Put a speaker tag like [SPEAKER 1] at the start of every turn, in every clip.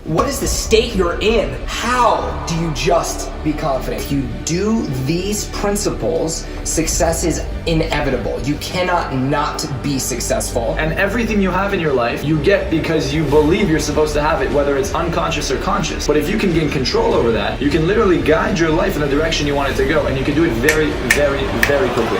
[SPEAKER 1] What is the state you're in? How do you just be confident? If you do these principles, success is inevitable. You cannot not be successful.
[SPEAKER 2] And everything you have in your life, you get because you believe you're supposed to have it, whether it's unconscious or conscious. But if you can gain control over that, you can literally guide your life in the direction you want it to go, and you can do it very, very, very quickly.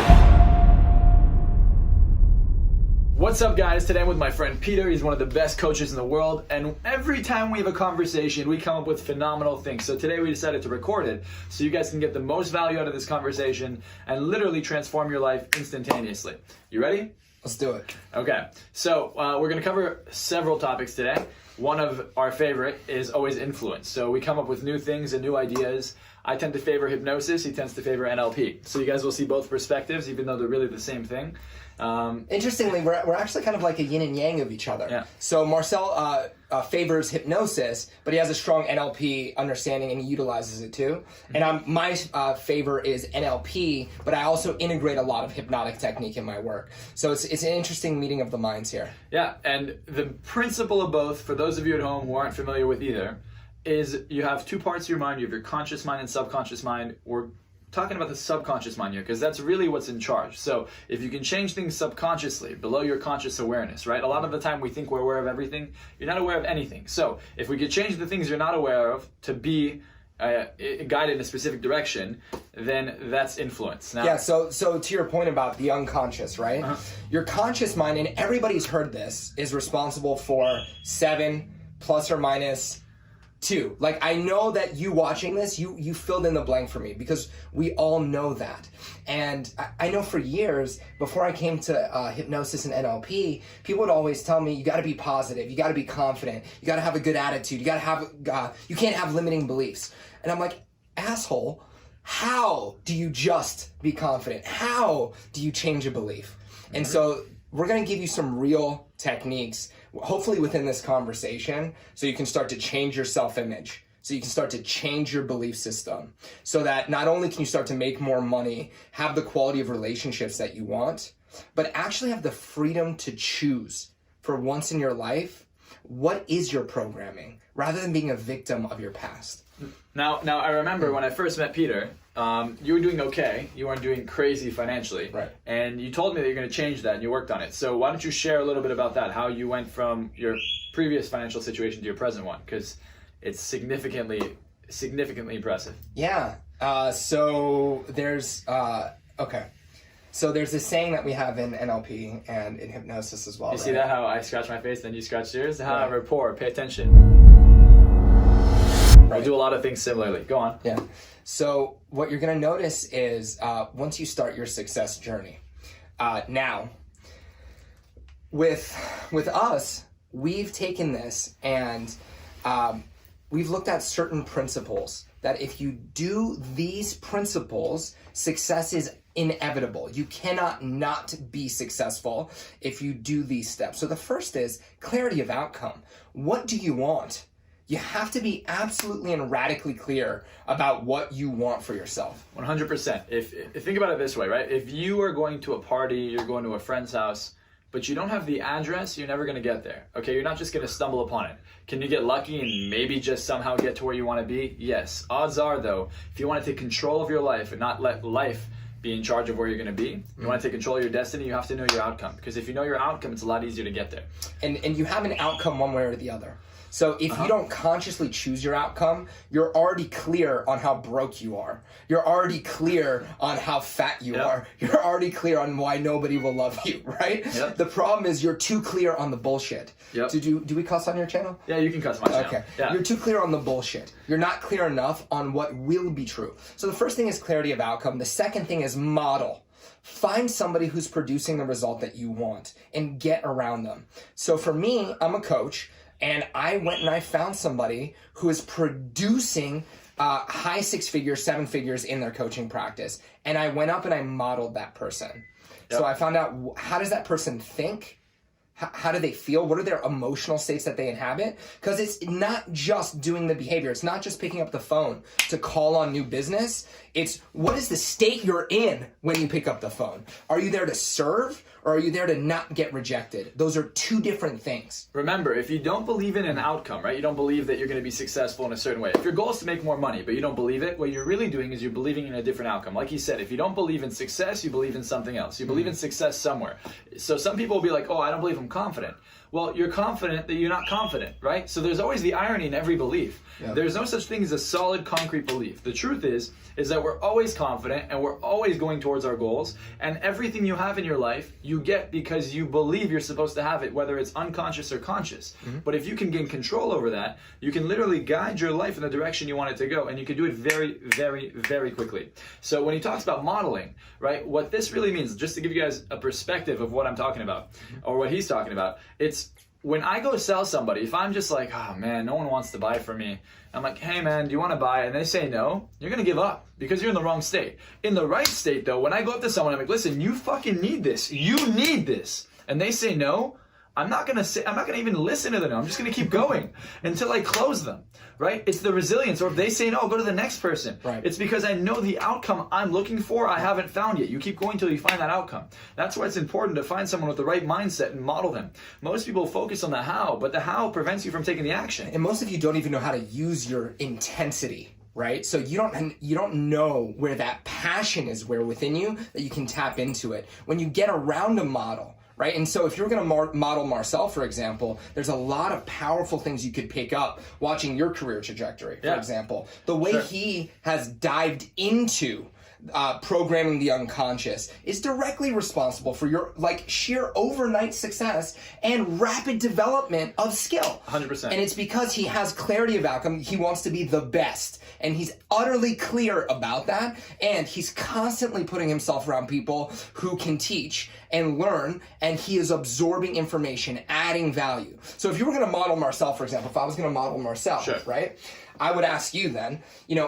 [SPEAKER 2] What's up, guys? Today I'm with my friend Peter. He's one of the best coaches in the world, and every time we have a conversation, we come up with phenomenal things. So today we decided to record it so you guys can get the most value out of this conversation and literally transform your life instantaneously. You ready?
[SPEAKER 1] Let's do it.
[SPEAKER 2] Okay, so we're going to cover several topics today. One of our favorite is always influence. So we come up with new things and new ideas. I tend to favor hypnosis. He tends to favor NLP. So you guys will see both perspectives, even though they're really the same thing.
[SPEAKER 1] Interestingly, we're actually kind of like a yin and yang of each other.
[SPEAKER 2] Yeah.
[SPEAKER 1] So Marczell favors hypnosis, but he has a strong NLP understanding and he utilizes it too. And my favor is NLP, but I also integrate a lot of hypnotic technique in my work. So it's an interesting meeting of the minds here.
[SPEAKER 2] Yeah, and the principle of both, for those of you at home who aren't familiar with either, is you have two parts of your mind. You have your conscious mind and subconscious mind. We're talking about the subconscious mind here because that's really what's in charge. So if you can change things subconsciously, below your conscious awareness, right? A lot of the time we think we're aware of everything. You're not aware of anything. So if we could change the things you're not aware of to be guided in a specific direction, then that's influence. Now,
[SPEAKER 1] yeah, so to your point about the unconscious, right? Your conscious mind, and everybody's heard this, is responsible for 7 plus or minus 2. Like, I know that you watching this, you filled in the blank for me because we all know that. And I know for years, before I came to hypnosis and NLP, people would always tell me, you gotta be positive, you gotta be confident, you gotta have a good attitude, you gotta have, you can't have limiting beliefs. And I'm like, asshole, how do you just be confident? How do you change a belief? And so we're gonna give you some real techniques, hopefully within this conversation, so you can start to change your self-image, so you can start to change your belief system, so that not only can you start to make more money, have the quality of relationships that you want, but actually have the freedom to choose for once in your life, what is your programming, rather than being a victim of your past.
[SPEAKER 2] Now I remember when I first met Peter, you were doing okay. You weren't doing crazy financially.
[SPEAKER 1] Right.
[SPEAKER 2] And you told me that you're going to change that and you worked on it. So why don't you share a little bit about that, how you went from your previous financial situation to your present one? Because it's significantly impressive.
[SPEAKER 1] Yeah. So there's this saying that we have in NLP and in hypnosis as well.
[SPEAKER 2] You see that, how I scratch my face, then you scratch yours? How
[SPEAKER 1] Right.
[SPEAKER 2] rapport, pay attention.
[SPEAKER 1] Right.
[SPEAKER 2] We'll do a lot of things similarly. Go on.
[SPEAKER 1] Yeah. So what you're going to notice is once you start your success journey, now with us, we've taken this and we've looked at certain principles that if you do these principles, success is inevitable. You cannot not be successful if you do these steps. So the first is clarity of outcome. What do you want? You have to be absolutely and radically clear about what you want for yourself.
[SPEAKER 2] 100%. If think about it this way, right? If you are going to a party, you're going to a friend's house, but you don't have the address, you're never going to get there. Okay, you're not just going to stumble upon it. Can you get lucky and maybe just somehow get to where you want to be? Yes. Odds are, though, if you want to take control of your life and not let life be in charge of where you're going to be, you want to take control of your destiny, you have to know your outcome. Because if you know your outcome, it's a lot easier to get there.
[SPEAKER 1] And you have an outcome one way or the other. So if you don't consciously choose your outcome, you're already clear on how broke you are. You're already clear on how fat you are. You're already clear on why nobody will love you, right?
[SPEAKER 2] Yep.
[SPEAKER 1] The problem is you're too clear on the bullshit.
[SPEAKER 2] Yep.
[SPEAKER 1] Do we cuss on your channel?
[SPEAKER 2] Yeah, you can cuss my channel.
[SPEAKER 1] Okay.
[SPEAKER 2] Yeah.
[SPEAKER 1] You're too clear on the bullshit. You're not clear enough on what will be true. So the first thing is clarity of outcome. The second thing is model. Find somebody who's producing the result that you want and get around them. So for me, I'm a coach. And I went and I found somebody who is producing high 6 figures, 7 figures in their coaching practice. And I went up and I modeled that person. Yep. So I found out, how does that person think? How do they feel? What are their emotional states that they inhabit? Because it's not just doing the behavior. It's not just picking up the phone to call on new business. It's what is the state you're in when you pick up the phone? Are you there to serve? or are you there to not get rejected? Those are two different things.
[SPEAKER 2] Remember, if you don't believe in an outcome, right? You don't believe that you're going to be successful in a certain way. If your goal is to make more money, but you don't believe it, what you're really doing is you're believing in a different outcome. Like you said, if you don't believe in success, you believe in something else. You believe in success somewhere. So some people will be like, oh, I don't believe I'm confident. Well, you're confident that you're not confident, right? So there's always the irony in every belief. Yeah. There's no such thing as a solid, concrete belief. The truth is that we're always confident and we're always going towards our goals. And everything you have in your life, you get because you believe you're supposed to have it, whether it's unconscious or conscious. But if you can gain control over that, you can literally guide your life in the direction you want it to go. And you can do it very, very, very quickly. So when he talks about modeling, right, what this really means, just to give you guys a perspective of what I'm talking about, or what he's talking about, it's when I go sell somebody, if I'm just like, oh man, no one wants to buy from me, I'm like, hey man, do you want to buy? And they say no, you're going to give up because you're in the wrong state. In the right state though, when I go up to someone, I'm like, listen, you fucking need this. You need this. And they say no, I'm not going to even listen to them. I'm just going to keep going until I close them, right? It's the resilience. Or if they say no, go to the next person.
[SPEAKER 1] Right.
[SPEAKER 2] It's because I know the outcome I'm looking for, I haven't found yet. You keep going till you find that outcome. That's why it's important to find someone with the right mindset and model them. Most people focus on the how, but the how prevents you from taking the action.
[SPEAKER 1] And most of you don't even know how to use your intensity. Right? So you don't know where that passion is, where within you that you can tap into it. When you get around a model, right? And so if you're going to model Marczell, for example, there's a lot of powerful things you could pick up watching your career trajectory, for example. The way he has dived into programming the unconscious is directly responsible for your sheer overnight success and rapid development of skill.
[SPEAKER 2] 100%.
[SPEAKER 1] And it's because he has clarity of outcome. He wants to be the best. And he's utterly clear about that. And he's constantly putting himself around people who can teach and learn. And he is absorbing information, adding value. So if you were going to model Marczell, for example, if I was going to model Marczell, right? I would ask you then,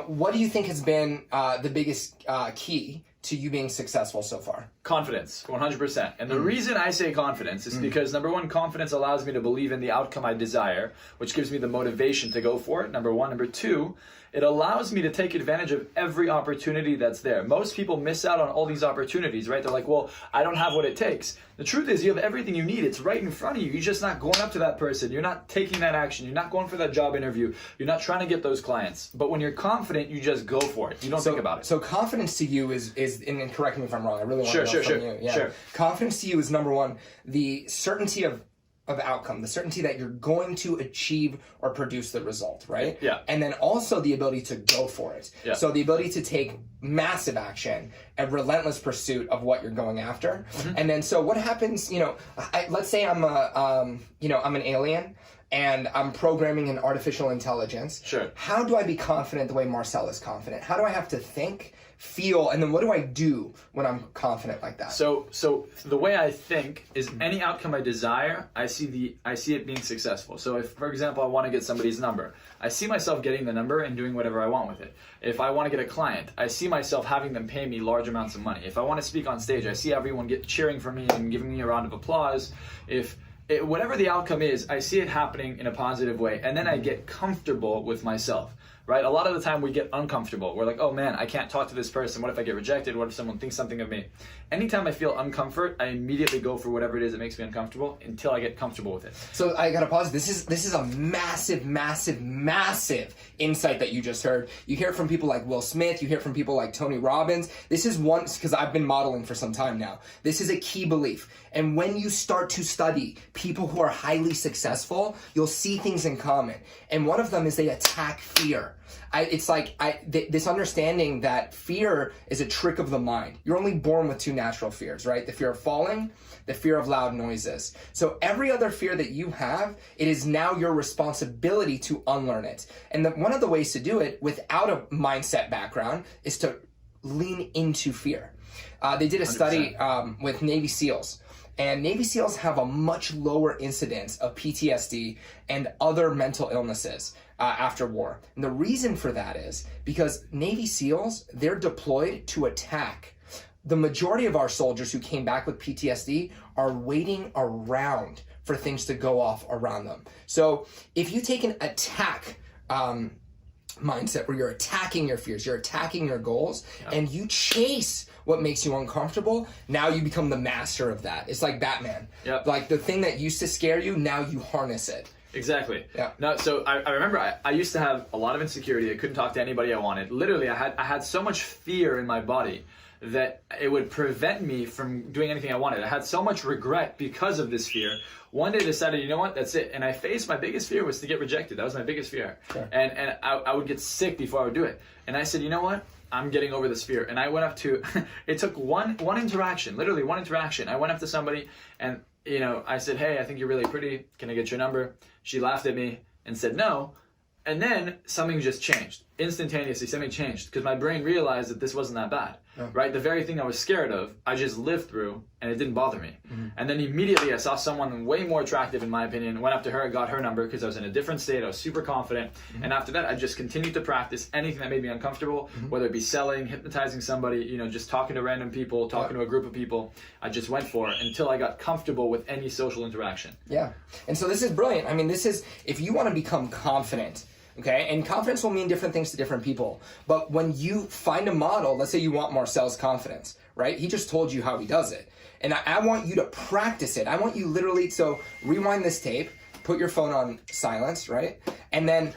[SPEAKER 1] what do you think has been the biggest key to you being successful so far?
[SPEAKER 2] Confidence, 100%. And the reason I say confidence is because, number one, confidence allows me to believe in the outcome I desire, which gives me the motivation to go for it, number one. Number two, it allows me to take advantage of every opportunity that's there. Most people miss out on all these opportunities, right? They're like, well, I don't have what it takes. The truth is you have everything you need. It's right in front of you. You're just not going up to that person. You're not taking that action. You're not going for that job interview. You're not trying to get those clients. But when you're confident, you just go for it. You don't think about it.
[SPEAKER 1] So confidence to you is and correct me if I'm wrong. I really want to know from you. Yeah. Sure. Confidence to you is, number one, the certainty of outcome, the certainty that you're going to achieve or produce the result, right?
[SPEAKER 2] Yeah. And
[SPEAKER 1] then also the ability to go for it. Yeah. So the ability to take massive action and relentless pursuit of what you're going after. And then so what happens, let's say I'm I'm an alien and I'm programming an artificial intelligence.
[SPEAKER 2] Sure.
[SPEAKER 1] How do I be confident the way Marczell is confident? How do I have to think, feel, and then what do I do when I'm confident like that?
[SPEAKER 2] So the way I think is any outcome I desire, I see it being successful. So if, for example, I want to get somebody's number, I see myself getting the number and doing whatever I want with it. If I want to get a client, I see myself having them pay me large amounts of money. If I want to speak on stage, I see everyone cheering for me and giving me a round of applause. Whatever the outcome is, I see it happening in a positive way, and then I get comfortable with myself, right? A lot of the time we get uncomfortable. We're like, oh man, I can't talk to this person. What if I get rejected? What if someone thinks something of me? Anytime I feel uncomfort, I immediately go for whatever it is that makes me uncomfortable until I get comfortable with it.
[SPEAKER 1] So I gotta pause. This is a massive, massive, massive insight that you just heard. You hear it from people like Will Smith. You hear it from people like Tony Robbins. This is one, because I've been modeling for some time now. This is a key belief. And when you start to study people who are highly successful, you'll see things in common. And one of them is they attack fear. This understanding that fear is a trick of the mind. You're only born with two natural fears, right? The fear of falling, the fear of loud noises. So every other fear that you have, it is now your responsibility to unlearn it. And one of the ways to do it without a mindset background is to lean into fear. They did a study with Navy SEALs. And Navy SEALs have a much lower incidence of PTSD and other mental illnesses after war. And the reason for that is because Navy SEALs, they're deployed to attack. The majority of our soldiers who came back with PTSD are waiting around for things to go off around them. So if you take an attack mindset where you're attacking your fears, you're attacking your goals, and you chase what makes you uncomfortable. Now you become the master of that. It's like Batman.
[SPEAKER 2] Yep.
[SPEAKER 1] Like the thing that used to scare you, now you harness it.
[SPEAKER 2] Exactly.
[SPEAKER 1] Yeah.
[SPEAKER 2] No, so I remember I used to have a lot of insecurity. I couldn't talk to anybody I wanted. Literally, I had so much fear in my body that it would prevent me from doing anything I wanted. I had so much regret because of this fear. One day I decided, you know what, that's it. And I faced my biggest fear was to get rejected. That was my biggest fear.
[SPEAKER 1] Sure.
[SPEAKER 2] And I would get sick before I would do it. And I said, you know what? I'm getting over this fear. And I went up to, it took one interaction, literally one interaction. I went up to somebody and, you know, I said, hey, I think you're really pretty. Can I get your number? She laughed at me and said no. And then something just changed. Instantaneously, something changed because my brain realized that this wasn't that bad, right? The very thing I was scared of, I just lived through and it didn't bother me. And then immediately I saw someone way more attractive in my opinion, went up to her, got her number because I was in a different state, I was super confident. And after that, I just continued to practice anything that made me uncomfortable, whether it be selling, hypnotizing somebody, you know, just talking to random people, talking to a group of people. I just went for it until I got comfortable with any social interaction.
[SPEAKER 1] Yeah. And so this is brilliant. I mean, this is, if you want to become confident, okay, and confidence will mean different things to different people. But when you find a model, let's say you want Marczell's confidence, right? He just told you how he does it. And I want you to practice it. I want you literally, so rewind this tape, put your phone on silence, right? And then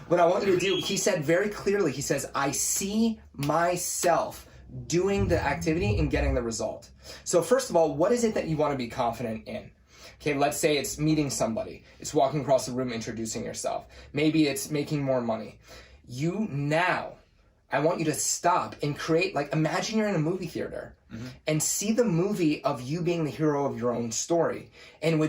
[SPEAKER 1] what I want you to do, he said very clearly, he says, I see myself doing the activity and getting the result. So first of all, what is it that you want to be confident in? Okay, let's say it's meeting somebody. It's walking across the room, introducing yourself. Maybe it's making more money. I want you to stop and create, like, imagine you're in a movie theater and see the movie of you being the hero of your own story, and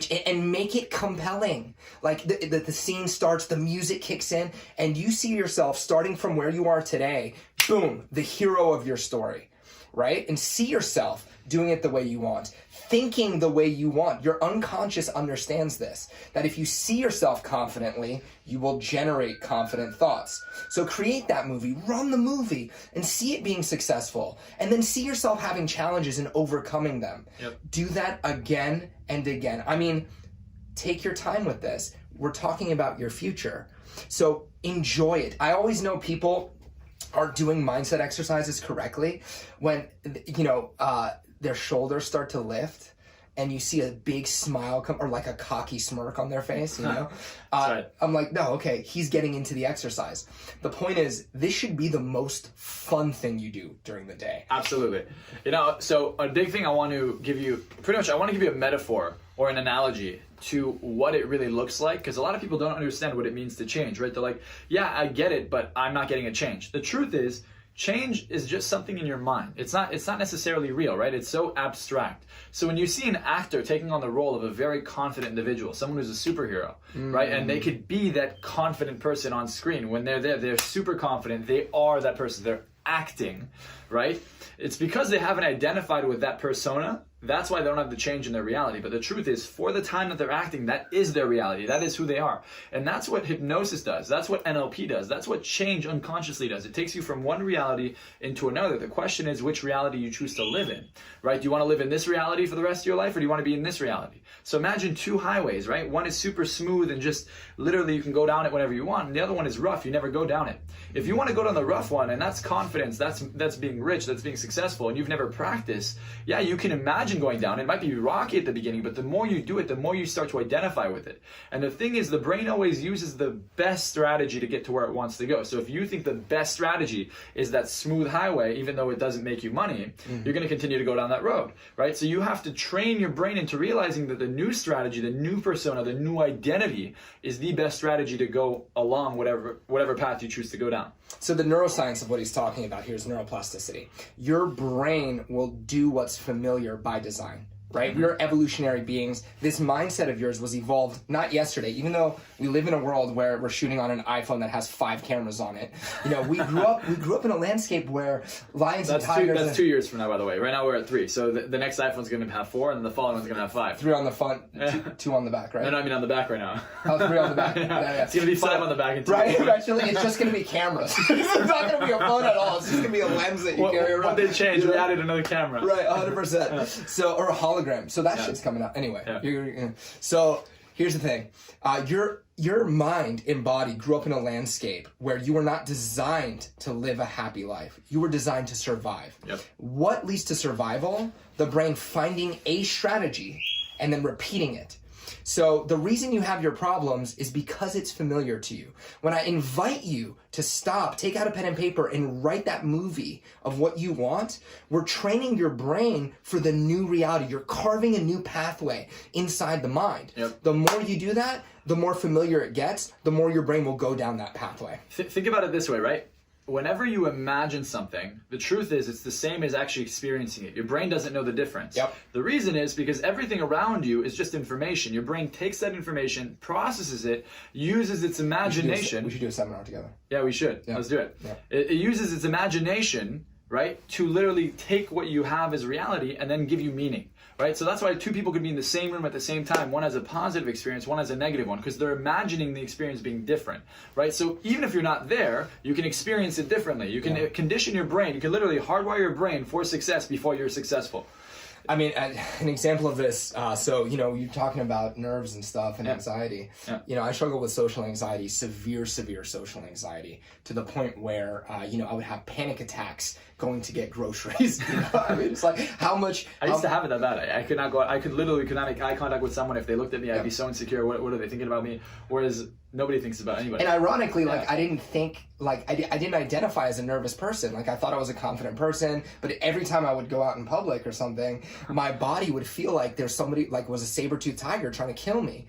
[SPEAKER 1] make it compelling. Like the scene starts, the music kicks in, and you see yourself starting from where you are today, boom, the hero of your story, right? And see yourself doing it the way you want, thinking the way you want. Your unconscious understands this, that if you see yourself confidently, you will generate confident thoughts. So create that movie, run the movie, and see it being successful. And then see yourself having challenges and overcoming them.
[SPEAKER 2] Yep.
[SPEAKER 1] Do that again and again. I mean, take your time with this. We're talking about your future. So enjoy it. I always know people are doing mindset exercises correctly when, you know, their shoulders start to lift and you see a big smile come, or like a cocky smirk on their face, you know?
[SPEAKER 2] Right.
[SPEAKER 1] I'm like, no, okay, he's getting into the exercise. The point is, this should be the most fun thing you do during the day.
[SPEAKER 2] Absolutely. You know, so a big thing I want to give you, I want to give you a metaphor or an analogy to what it really looks like, because a lot of people don't understand what it means to change, right? They're like, yeah, I get it, but I'm not getting a change. The truth is, change is just something in your mind. It's not necessarily real, right? It's so abstract. So when you see an actor taking on the role of a very confident individual, someone who's a superhero, right? And they could be that confident person on screen. When they're there, they're super confident. They are that person. They're acting, right? It's because they haven't identified with that persona. That's why they don't have the change in their reality. But the truth is, for the time that they're acting, that is their reality. That is who they are. And that's what hypnosis does. That's what NLP does. That's what change unconsciously does. It takes you from one reality into another. The question is which reality you choose to live in, right? Do you want to live in this reality for the rest of your life, or do you want to be in this reality? So imagine two highways, right? One is super smooth and just literally you can go down it whenever you want. And the other one is rough. You never go down it. If you want to go down the rough one, and that's confidence, that's being rich, that's being successful, and you've never practiced, yeah, you can imagine going down. It might be rocky at the beginning, but the more you do it, the more you start to identify with it. And the thing is, the brain always uses the best strategy to get to where it wants to go. So if you think the best strategy is that smooth highway, even though it doesn't make you money, you're going to continue to go down that road, right? So you have to train your brain into realizing that the new strategy, the new persona, the new identity is the best strategy to go along whatever path you choose to go down.
[SPEAKER 1] So the neuroscience of what he's talking about here is neuroplasticity. Your brain will do what's familiar by design, right? We are evolutionary beings. This mindset of yours was evolved not yesterday, even though we live in a world where we're shooting on an iPhone that has 5 cameras on it. You know, we grew up in a landscape where lions and tigers.
[SPEAKER 2] That's 2 years from now, by the way. Right now we're at 3. So the next iPhone's going to have 4, and then the following one's going to have 5.
[SPEAKER 1] 3 on the front, 2 on the back, right?
[SPEAKER 2] No, I mean on the back right now.
[SPEAKER 1] Oh, 3 on the back. Yeah.
[SPEAKER 2] It's going to be 5 on the back and 2.
[SPEAKER 1] Right, eventually it's just going to be cameras. It's not going to be a phone at all. It's just going to be a lens that you carry around.
[SPEAKER 2] What they changed, we added another camera.
[SPEAKER 1] Right, 100%. So, or a hologram. So that shit's coming out. Anyway, so Here's the thing. Your mind and body grew up in a landscape where you were not designed to live a happy life. You were designed to survive.
[SPEAKER 2] Yep.
[SPEAKER 1] What leads to survival? The brain finding a strategy and then repeating it. So the reason you have your problems is because it's familiar to you. When I invite you to stop, take out a pen and paper and write that movie of what you want, we're training your brain for the new reality. You're carving a new pathway inside the mind.
[SPEAKER 2] Yep.
[SPEAKER 1] The more you do that, the more familiar it gets, the more your brain will go down that pathway.
[SPEAKER 2] Think about it this way, right? Whenever you imagine something, the truth is it's the same as actually experiencing it. Your brain doesn't know the difference.
[SPEAKER 1] Yep.
[SPEAKER 2] The reason is because everything around you is just information. Your brain takes that information, processes it, uses its imagination.
[SPEAKER 1] We should do a seminar together.
[SPEAKER 2] Yeah, we should.
[SPEAKER 1] Yeah.
[SPEAKER 2] Let's do it.
[SPEAKER 1] Yeah.
[SPEAKER 2] It uses its imagination, right, to literally take what you have as reality and then give you meaning. Right? So that's why two people could be in the same room at the same time. One has a positive experience, one has a negative one, because they're imagining the experience being different. Right? So even if you're not there, you can experience it differently. You can condition your brain. You can literally hardwire your brain for success before you're successful.
[SPEAKER 1] I mean, an example of this, so, you're talking about nerves and stuff and anxiety.
[SPEAKER 2] Yeah.
[SPEAKER 1] I struggle with social anxiety, severe social anxiety, to the point where, I would have panic attacks going to get groceries. I mean, it's like, how much...
[SPEAKER 2] I used to have it that bad. I could not go, I could literally could not make eye contact with someone. If they looked at me, I'd be so insecure. What are they thinking about me? Whereas nobody thinks about anybody.
[SPEAKER 1] And ironically, I didn't think, I didn't identify as a nervous person. I thought I was a confident person, but every time I would go out in public or something, my body would feel like there's somebody, was a saber-toothed tiger trying to kill me.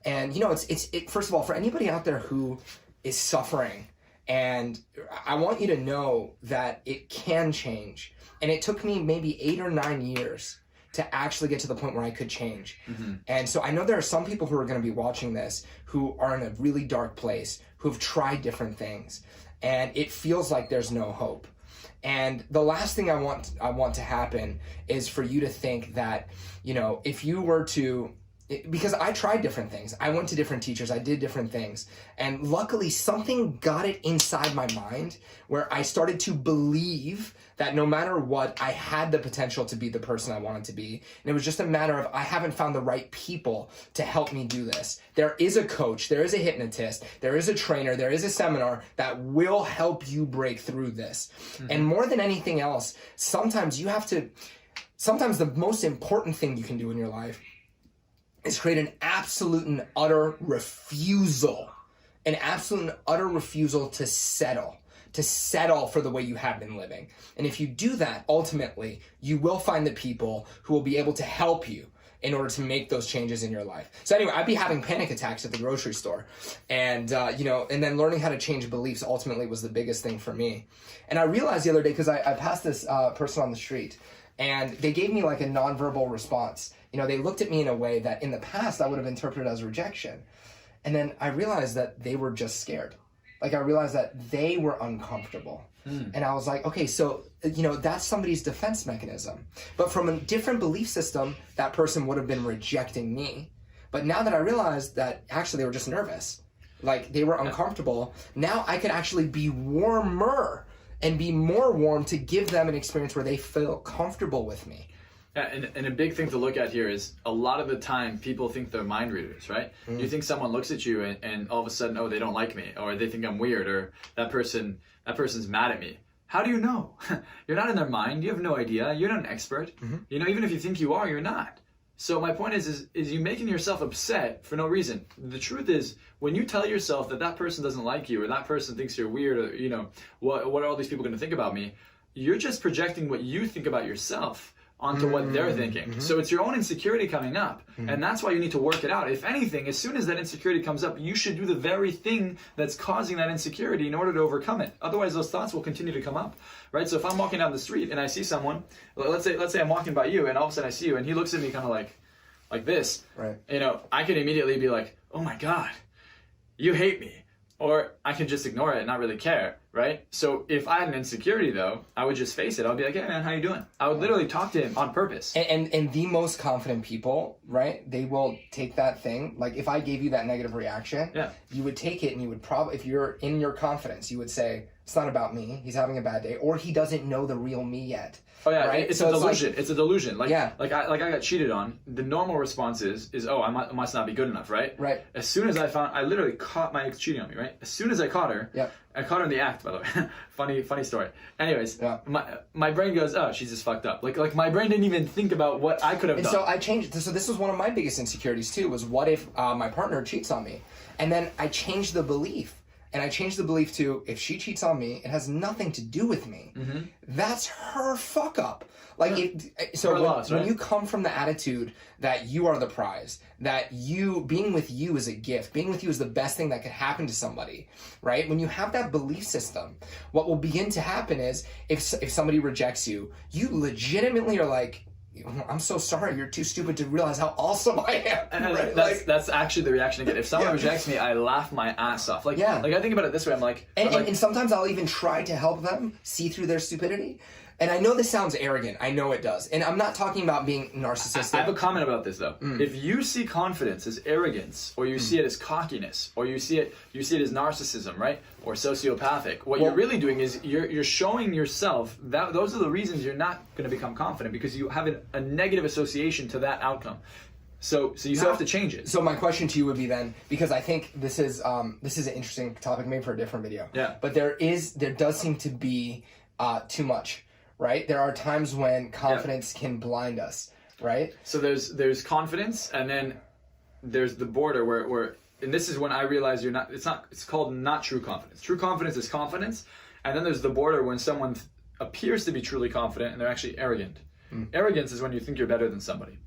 [SPEAKER 1] And, it's first of all, for anybody out there who is suffering, and I want you to know that it can change. And it took me maybe 8 or 9 years to actually get to the point where I could change. Mm-hmm. And so I know there are some people who are going to be watching this who are in a really dark place, who have tried different things, and it feels like there's no hope. And the last thing I want to happen is for you to think that, if you were to, because I tried different things. I went to different teachers. I did different things. And luckily, something got it inside my mind where I started to believe that no matter what, I had the potential to be the person I wanted to be. And it was just a matter of I haven't found the right people to help me do this. There is a coach. There is a hypnotist. There is a trainer. There is a seminar that will help you break through this. Mm-hmm. And more than anything else, sometimes the most important thing you can do in your life is create an absolute and utter refusal to settle for the way you have been living. And if you do that, ultimately, you will find the people who will be able to help you in order to make those changes in your life. So anyway, I'd be having panic attacks at the grocery store. And, and then learning how to change beliefs ultimately was the biggest thing for me. And I realized the other day, because I passed this person on the street, and they gave me a nonverbal response. They looked at me in a way that in the past I would have interpreted as rejection. And then I realized that they were just scared. I realized that they were uncomfortable. And I was like, okay, so, that's somebody's defense mechanism. But from a different belief system, that person would have been rejecting me. But now that I realized that actually they were just nervous, they were uncomfortable, now I could actually be warmer and be more warm to give them an experience where they feel comfortable with me.
[SPEAKER 2] Yeah, and a big thing to look at here is a lot of the time people think they're mind readers, right? You think someone looks at you and all of a sudden, oh, they don't like me, or they think I'm weird, or that person's mad at me. How do you know? You're not in their mind. You have no idea. You're not an expert. Mm-hmm. Even if you think you are, you're not. So my point is you making yourself upset for no reason. The truth is, when you tell yourself that person doesn't like you, or that person thinks you're weird, or what are all these people going to think about me? You're just projecting what you think about yourself onto what they're thinking. Mm-hmm. So it's your own insecurity coming up. Mm-hmm. And that's why you need to work it out. If anything, as soon as that insecurity comes up, you should do the very thing that's causing that insecurity in order to overcome it. Otherwise, those thoughts will continue to come up, right? So if I'm walking down the street and I see someone, let's say I'm walking by you and all of a sudden I see you and he looks at me kind of like this,
[SPEAKER 1] right?
[SPEAKER 2] I can immediately be like, oh my God, you hate me. Or I can just ignore it and not really care. right? So if I had an insecurity though, I would just face it. I'd be like, hey man, how you doing? I would literally talk to him on purpose.
[SPEAKER 1] And the most confident people, right? They will take that thing. Like if I gave you that negative reaction, you would take it and you would probably, if you're in your confidence, you would say, it's not about me. He's having a bad day, or he doesn't know the real me yet.
[SPEAKER 2] Oh yeah,
[SPEAKER 1] right?
[SPEAKER 2] it's a delusion. It's a delusion. Like
[SPEAKER 1] Yeah.
[SPEAKER 2] like I got cheated on. The normal response is oh, I must not be good enough, right?
[SPEAKER 1] Right.
[SPEAKER 2] As soon as I literally caught my ex cheating on me, right? As soon as I caught her, I caught her in the act, by the way. funny story. Anyways, my brain goes, oh, she's just fucked up. Like my brain didn't even think about what I could have done.
[SPEAKER 1] So I changed. So this was one of my biggest insecurities too. Was what if my partner cheats on me, and then I changed the belief. And I changed the belief to, if she cheats on me, it has nothing to do with me. Mm-hmm. That's her fuck up. Like, when you come from the attitude that you are the prize, that being with you is a gift, being with you is the best thing that could happen to somebody, right? When you have that belief system, what will begin to happen is, if somebody rejects you, you legitimately are like, I'm so sorry, you're too stupid to realize how awesome I am.
[SPEAKER 2] And
[SPEAKER 1] right?
[SPEAKER 2] that's actually the reaction I get. If someone rejects me, I laugh my ass off. Like I think about it this way, I'm like...
[SPEAKER 1] And sometimes I'll even try to help them see through their stupidity. And I know this sounds arrogant. I know it does. And I'm not talking about being narcissistic.
[SPEAKER 2] I have a comment about this, though. If you see confidence as arrogance, or you see it as cockiness, or you see it as narcissism, right? Or sociopathic, what you're really doing is you're showing yourself that those are the reasons you're not going to become confident, because you have a negative association to that outcome. So you have to change it.
[SPEAKER 1] So my question to you would be then, because I think this is an interesting topic, maybe for a different video.
[SPEAKER 2] Yeah.
[SPEAKER 1] But there does seem to be too much. Right? There are times when confidence can blind us, right?
[SPEAKER 2] So there's confidence, and then there's the border where and this is when I realize it's called not true confidence. True confidence is confidence, and then there's the border when someone appears to be truly confident and they're actually arrogant. Arrogance is when you think you're better than somebody.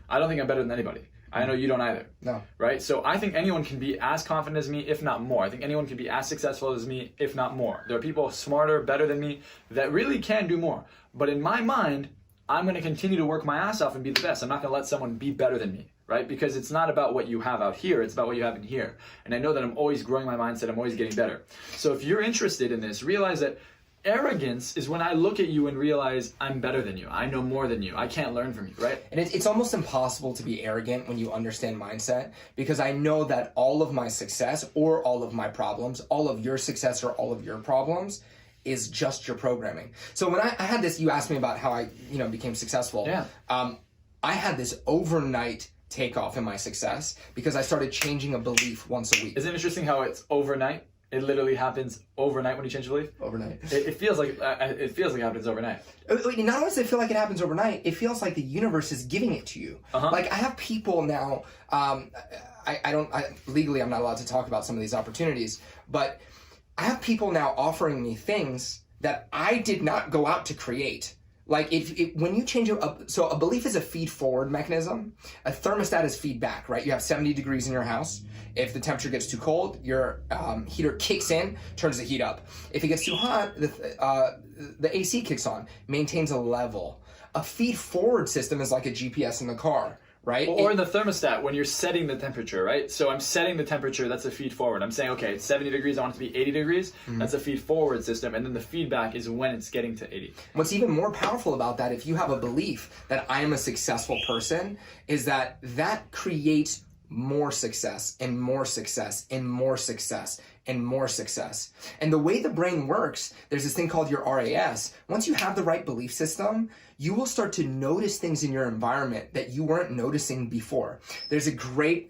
[SPEAKER 2] I don't think I'm better than anybody. I know you don't either.
[SPEAKER 1] No.
[SPEAKER 2] Right? So I think anyone can be as confident as me, if not more. I think anyone can be as successful as me, if not more. There are people smarter, better than me that really can do more. But in my mind, I'm going to continue to work my ass off and be the best. I'm not going to let someone be better than me, right? Because it's not about what you have out here. It's about what you have in here. And I know that I'm always growing my mindset. I'm always getting better. So if you're interested in this, realize that arrogance is when I look at you and realize I'm better than you. I know more than you. I can't learn from you, right?
[SPEAKER 1] And it's almost impossible to be arrogant when you understand mindset, because I know that all of my success or all of my problems, all of your success or all of your problems is just your programming. So when I had this, you asked me about how I became successful.
[SPEAKER 2] Yeah.
[SPEAKER 1] I had this overnight takeoff in my success because I started changing a belief once a week.
[SPEAKER 2] Isn't it interesting how it's overnight? It literally happens overnight when you change a belief.
[SPEAKER 1] Overnight.
[SPEAKER 2] It feels like it happens overnight.
[SPEAKER 1] Not only does it feel like it happens overnight, it feels like the universe is giving it to you. Like I have people now. Legally, I'm not allowed to talk about some of these opportunities, but I have people now offering me things that I did not go out to create. Like when you change so a belief is a feed forward mechanism. A thermostat is feedback, right? You have 70 degrees in your house. If the temperature gets too cold, your heater kicks in, turns the heat up. If it gets too hot, the AC kicks on, maintains a level. A feed forward system is like a GPS in the car, right?
[SPEAKER 2] Or the thermostat, when you're setting the temperature, right? So I'm setting the temperature, that's a feed forward. I'm saying, okay, it's 70 degrees, I want it to be 80 degrees. That's a feed forward system. And then the feedback is when it's getting to 80.
[SPEAKER 1] What's even more powerful about that, if you have a belief that I am a successful person, is that creates more success and more success and more success and more success. And the way the brain works, there's this thing called your RAS. Once you have the right belief system, you will start to notice things in your environment that you weren't noticing before. There's this great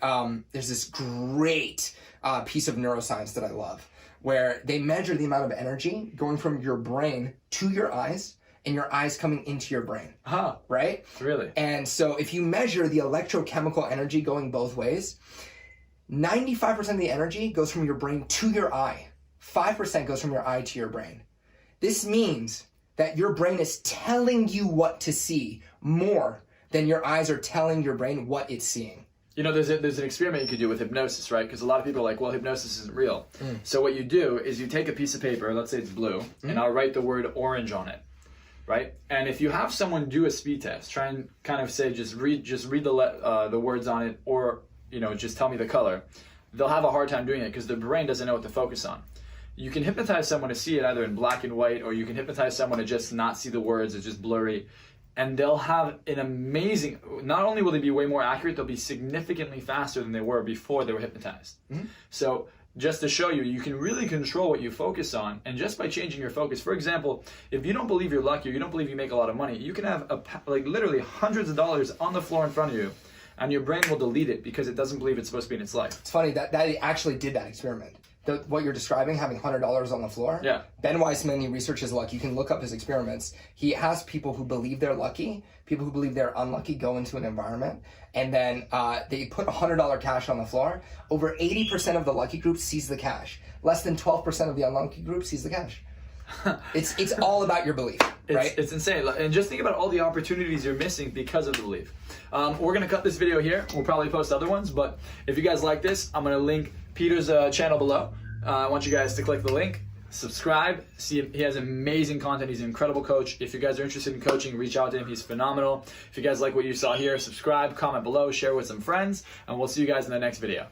[SPEAKER 1] piece of neuroscience that I love, where they measure the amount of energy going from your brain to your eyes, and your eyes coming into your brain. Right?
[SPEAKER 2] Really?
[SPEAKER 1] And so if you measure the electrochemical energy going both ways, 95% of the energy goes from your brain to your eye. 5% goes from your eye to your brain. This means that your brain is telling you what to see more than your eyes are telling your brain what it's seeing.
[SPEAKER 2] There's an experiment you could do with hypnosis, right? Because a lot of people are like, well, hypnosis isn't real. So what you do is you take a piece of paper, let's say it's blue, and I'll write the word orange on it. Right? And if you have someone do a speed test, try and kind of say, just read the words on it, or just tell me the color, they'll have a hard time doing it because their brain doesn't know what to focus on. you can hypnotize someone to see it either in black and white, or you can hypnotize someone to just not see the words, it's just blurry. And they'll have an amazing, not only will they be way more accurate, they'll be significantly faster than they were before they were hypnotized. So just to show you, you can really control what you focus on, and just by changing your focus. For example, if you don't believe you're lucky, or you don't believe you make a lot of money, you can have like literally hundreds of dollars on the floor in front of you, and your brain will delete it because it doesn't believe it's supposed to be in its life.
[SPEAKER 1] It's funny that actually did that experiment. What you're describing, having $100 on the floor.
[SPEAKER 2] Yeah.
[SPEAKER 1] Ben Weissman, he researches luck. You can look up his experiments. He has people who believe they're lucky, people who believe they're unlucky go into an environment, and then they put $100 cash on the floor. Over 80% of the lucky group sees the cash. Less than 12% of the unlucky group sees the cash. It's all about your belief, right?
[SPEAKER 2] It's insane. And just think about all the opportunities you're missing because of the belief. We're going to cut this video here. We'll probably post other ones, but if you guys like this, I'm going to link Peter's channel below. I want you guys to click the link, subscribe. See him. He has amazing content. He's an incredible coach. If you guys are interested in coaching, reach out to him. He's phenomenal. If you guys like what you saw here, subscribe, comment below, share with some friends, and we'll see you guys in the next video.